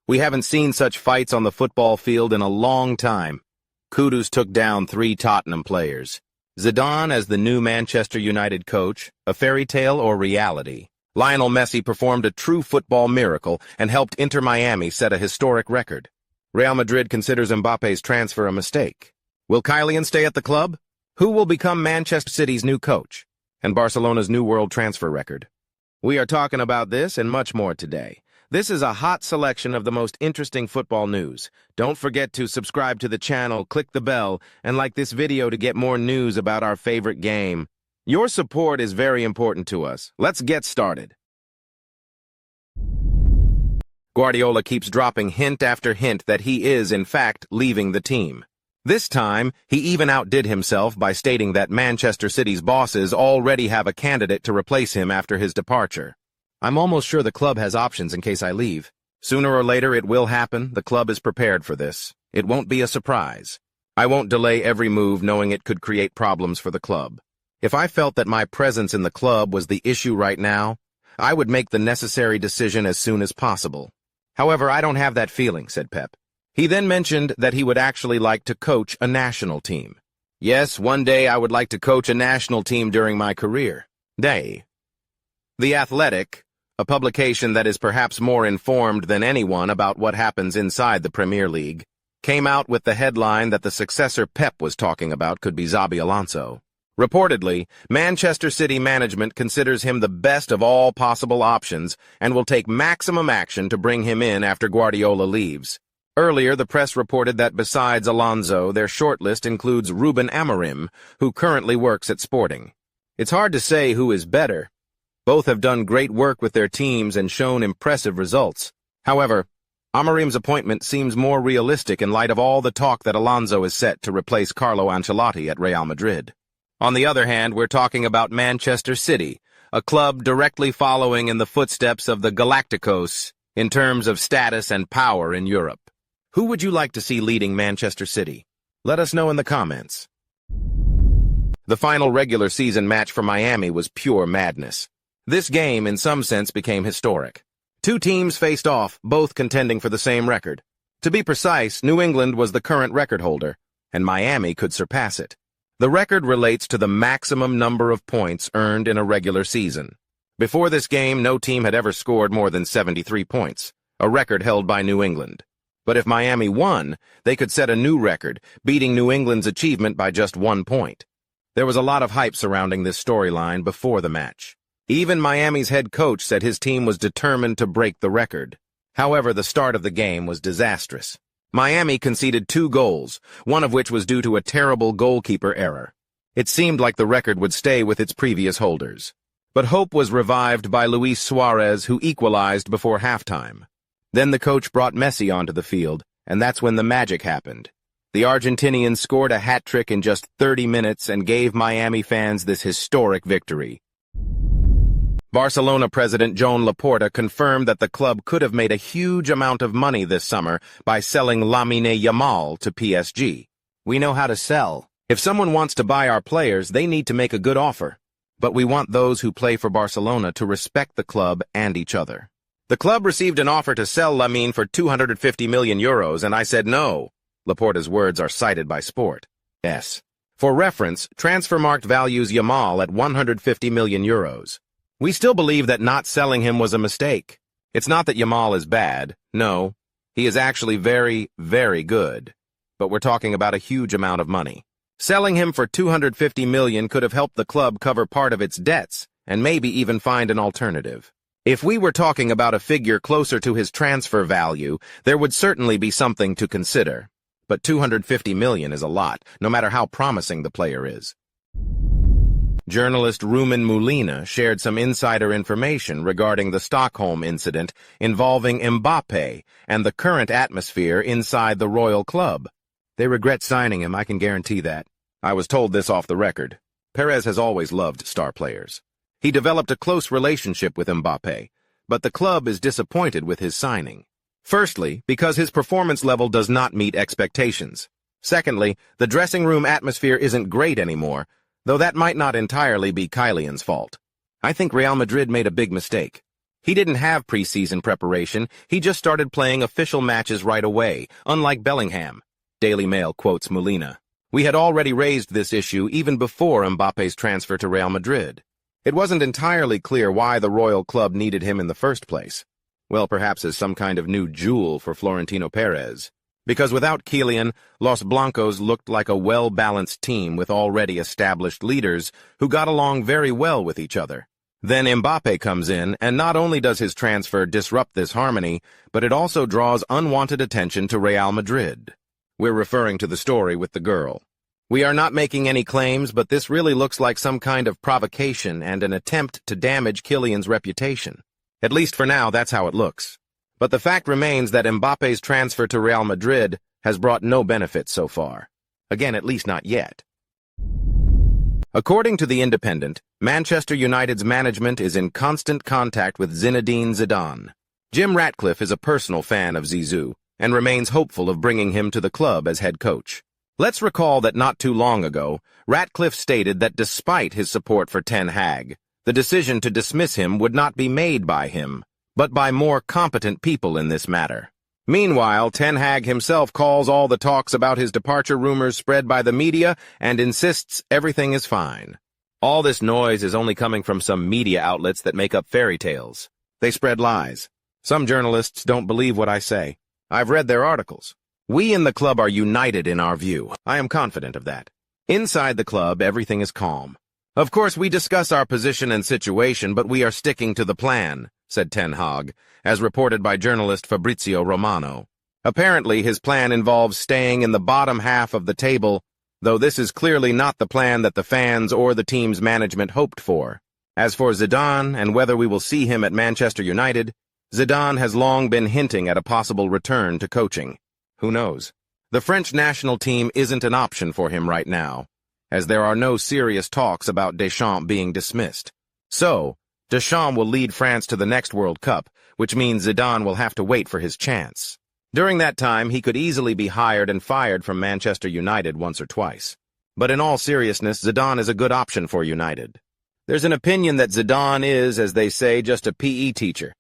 We haven't seen such fights on the football field in a long time. Kudus took down 3 Tottenham players. Zidane as the new Manchester United coach, a fairy tale or reality? Lionel Messi performed a true football miracle and helped Inter Miami set a historic record. Real Madrid considers Mbappe's transfer a mistake. Will Kylian stay at the club? Who will become Manchester City's new coach? And Barcelona's new world transfer record? We are talking about this and much more today. This is a hot selection of the most interesting football news. Don't forget to subscribe to the channel, click the bell, and like this video to get more news about our favorite game. Your support is very important to us. Let's get started. Guardiola keeps dropping hint after hint that he is, in fact, leaving the team. This time, he even outdid himself by stating that Manchester City's bosses already have a candidate to replace him after his departure. I'm almost sure the club has options in case I leave. Sooner or later it will happen. The club is prepared for this. It won't be a surprise. I won't delay every move knowing it could create problems for the club. If I felt that my presence in the club was the issue right now, I would make the necessary decision as soon as possible. However, I don't have that feeling, said Pep. He then mentioned that he would actually like to coach a national team. Yes, one day I would like to coach a national team during my career. The Athletic, a publication that is perhaps more informed than anyone about what happens inside the Premier League, came out with the headline that the successor Pep was talking about could be Xabi Alonso. Reportedly, Manchester City management considers him the best of all possible options and will take maximum action to bring him in after Guardiola leaves. Earlier, the press reported that besides Alonso, their shortlist includes Ruben Amorim, who currently works at Sporting. It's hard to say who is better. Both have done great work with their teams and shown impressive results. However, Amorim's appointment seems more realistic in light of all the talk that Alonso is set to replace Carlo Ancelotti at Real Madrid. On the other hand, we're talking about Manchester City, a club directly following in the footsteps of the Galacticos in terms of status and power in Europe. Who would you like to see leading Manchester City? Let us know in the comments. The final regular season match for Miami was pure madness. This game, in some sense, became historic. 2 teams faced off, both contending for the same record. To be precise, New England was the current record holder, and Miami could surpass it. The record relates to the maximum number of points earned in a regular season. Before this game, no team had ever scored more than 73 points, a record held by New England. But if Miami won, they could set a new record, beating New England's achievement by just 1 point. There was a lot of hype surrounding this storyline before the match. Even Miami's head coach said his team was determined to break the record. However, the start of the game was disastrous. Miami conceded 2 goals, one of which was due to a terrible goalkeeper error. It seemed like the record would stay with its previous holders. But hope was revived by Luis Suarez, who equalized before halftime. Then the coach brought Messi onto the field, and that's when the magic happened. The Argentinian scored a hat-trick in just 30 minutes and gave Miami fans this historic victory. Barcelona president Joan Laporta confirmed that the club could have made a huge amount of money this summer by selling Lamine Yamal to PSG. We know how to sell. If someone wants to buy our players, they need to make a good offer. But we want those who play for Barcelona to respect the club and each other. The club received an offer to sell Lamine for €250 million, and I said no. Laporta's words are cited by Sport. Yes. For reference, Transfermarkt values Yamal at €150 million. We still believe that not selling him was a mistake. It's not that Yamal is bad. No, he is actually very, very good. But we're talking about a huge amount of money. Selling him for $250 million could have helped the club cover part of its debts and maybe even find an alternative. If we were talking about a figure closer to his transfer value, there would certainly be something to consider. But $250 million is a lot, no matter how promising the player is. Journalist Rumen Molina shared some insider information regarding the Stockholm incident involving Mbappe and the current atmosphere inside the Royal Club. They regret signing him, I can guarantee that. I was told this off the record. Perez has always loved star players. He developed a close relationship with Mbappe, but the club is disappointed with his signing. Firstly, because his performance level does not meet expectations. Secondly, the dressing room atmosphere isn't great anymore, though that might not entirely be Kylian's fault. I think Real Madrid made a big mistake. He didn't have preseason preparation, he just started playing official matches right away, unlike Bellingham. Daily Mail quotes Molina. We had already raised this issue even before Mbappe's transfer to Real Madrid. It wasn't entirely clear why the Royal Club needed him in the first place. Well, perhaps as some kind of new jewel for Florentino Perez. Because without Kylian, Los Blancos looked like a well-balanced team with already established leaders who got along very well with each other. Then Mbappe comes in, and not only does his transfer disrupt this harmony, but it also draws unwanted attention to Real Madrid. We're referring to the story with the girl. We are not making any claims, but this really looks like some kind of provocation and an attempt to damage Kylian's reputation. At least for now, that's how it looks. But the fact remains that Mbappe's transfer to Real Madrid has brought no benefit so far. Again, at least not yet. According to The Independent, Manchester United's management is in constant contact with Zinedine Zidane. Jim Ratcliffe is a personal fan of Zizou and remains hopeful of bringing him to the club as head coach. Let's recall that not too long ago, Ratcliffe stated that despite his support for Ten Hag, the decision to dismiss him would not be made by him, but by more competent people in this matter. Meanwhile, Ten Hag himself calls all the talks about his departure rumors spread by the media and insists everything is fine. All this noise is only coming from some media outlets that make up fairy tales. They spread lies. Some journalists don't believe what I say. I've read their articles. We in the club are united in our view. I am confident of that. Inside the club, everything is calm. Of course, we discuss our position and situation, but we are sticking to the plan, said Ten Hag, as reported by journalist Fabrizio Romano. Apparently, his plan involves staying in the bottom half of the table, though this is clearly not the plan that the fans or the team's management hoped for. As for Zidane and whether we will see him at Manchester United, Zidane has long been hinting at a possible return to coaching. Who knows? The French national team isn't an option for him right now, as there are no serious talks about Deschamps being dismissed. So, Deschamps will lead France to the next World Cup, which means Zidane will have to wait for his chance. During that time, he could easily be hired and fired from Manchester United once or twice. But in all seriousness, Zidane is a good option for United. There's an opinion that Zidane is, as they say, just a PE teacher.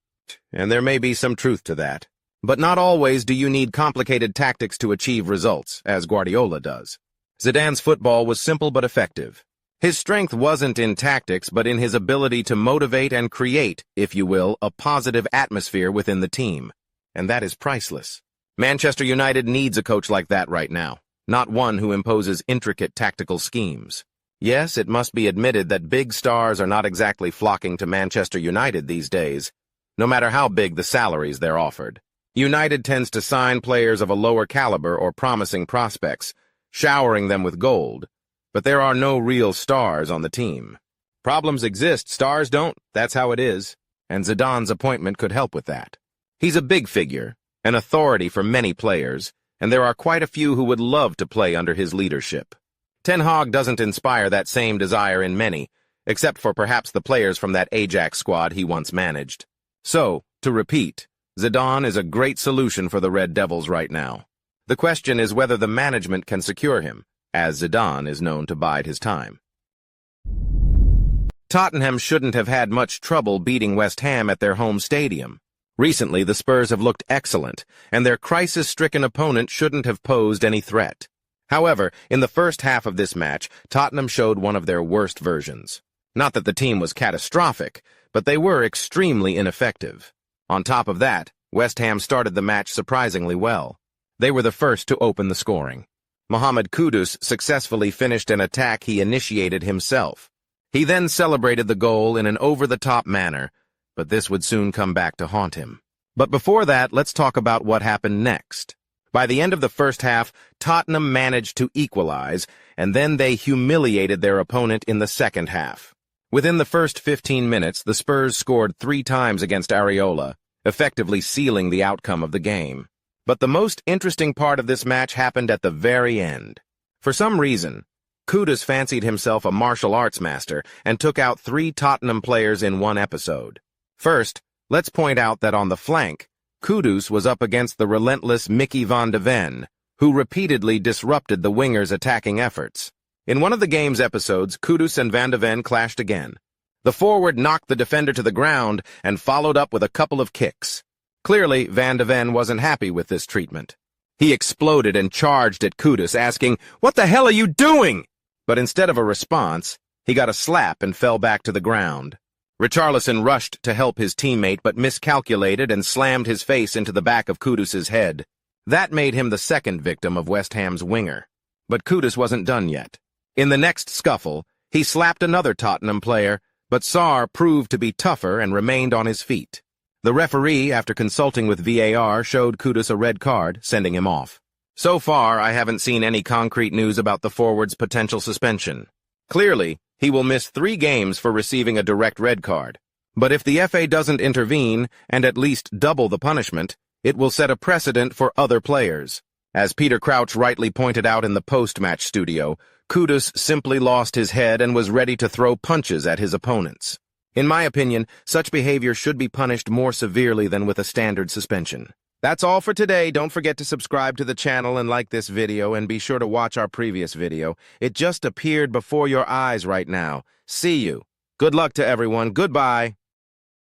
And there may be some truth to that. But not always do you need complicated tactics to achieve results, as Guardiola does. Zidane's football was simple but effective. His strength wasn't in tactics, but in his ability to motivate and create, if you will, a positive atmosphere within the team. And that is priceless. Manchester United needs a coach like that right now, not one who imposes intricate tactical schemes. Yes, it must be admitted that big stars are not exactly flocking to Manchester United these days, no matter how big the salaries they're offered. United tends to sign players of a lower caliber or promising prospects, showering them with gold, but there are no real stars on the team. Problems exist, stars don't, that's how it is, and Zidane's appointment could help with that. He's a big figure, an authority for many players, and there are quite a few who would love to play under his leadership. Ten Hag doesn't inspire that same desire in many, except for perhaps the players from that Ajax squad he once managed. So, to repeat, Zidane is a great solution for the Red Devils right now. The question is whether the management can secure him, as Zidane is known to bide his time. Tottenham shouldn't have had much trouble beating West Ham at their home stadium. Recently, the Spurs have looked excellent, and their crisis-stricken opponent shouldn't have posed any threat. However, in the first half of this match, Tottenham showed one of their worst versions. Not that the team was catastrophic, but they were extremely ineffective. On top of that, West Ham started the match surprisingly well. They were the first to open the scoring. Mohammed Kudus successfully finished an attack he initiated himself. He then celebrated the goal in an over-the-top manner, but this would soon come back to haunt him. But before that, let's talk about what happened next. By the end of the first half, Tottenham managed to equalize, and then they humiliated their opponent in the second half. Within the first 15 minutes, the Spurs scored 3 times against Areola, effectively sealing the outcome of the game. But the most interesting part of this match happened at the very end. For some reason, Kudus fancied himself a martial arts master and took out 3 Tottenham players in one episode. First, let's point out that on the flank, Kudus was up against the relentless Vande, who repeatedly disrupted the wingers' attacking efforts. In one of the game's episodes, Kudus and Vande clashed again. The forward knocked the defender to the ground and followed up with a couple of kicks. Clearly, Vande wasn't happy with this treatment. He exploded and charged at Kudus, asking, "What the hell are you doing?" But instead of a response, he got a slap and fell back to the ground. Richarlison rushed to help his teammate but miscalculated and slammed his face into the back of Kudus's head. That made him the second victim of West Ham's winger. But Kudus wasn't done yet. In the next scuffle, he slapped another Tottenham player, but Sarr proved to be tougher and remained on his feet. The referee, after consulting with VAR, showed Kudus a red card, sending him off. So far, I haven't seen any concrete news about the forward's potential suspension. Clearly, he will miss 3 games for receiving a direct red card. But if the FA doesn't intervene and at least double the punishment, it will set a precedent for other players. As Peter Crouch rightly pointed out in the post-match studio, Kudus simply lost his head and was ready to throw punches at his opponents. In my opinion, such behavior should be punished more severely than with a standard suspension. That's all for today. Don't forget to subscribe to the channel and like this video, and be sure to watch our previous video. It just appeared before your eyes right now. See you. Good luck to everyone. Goodbye.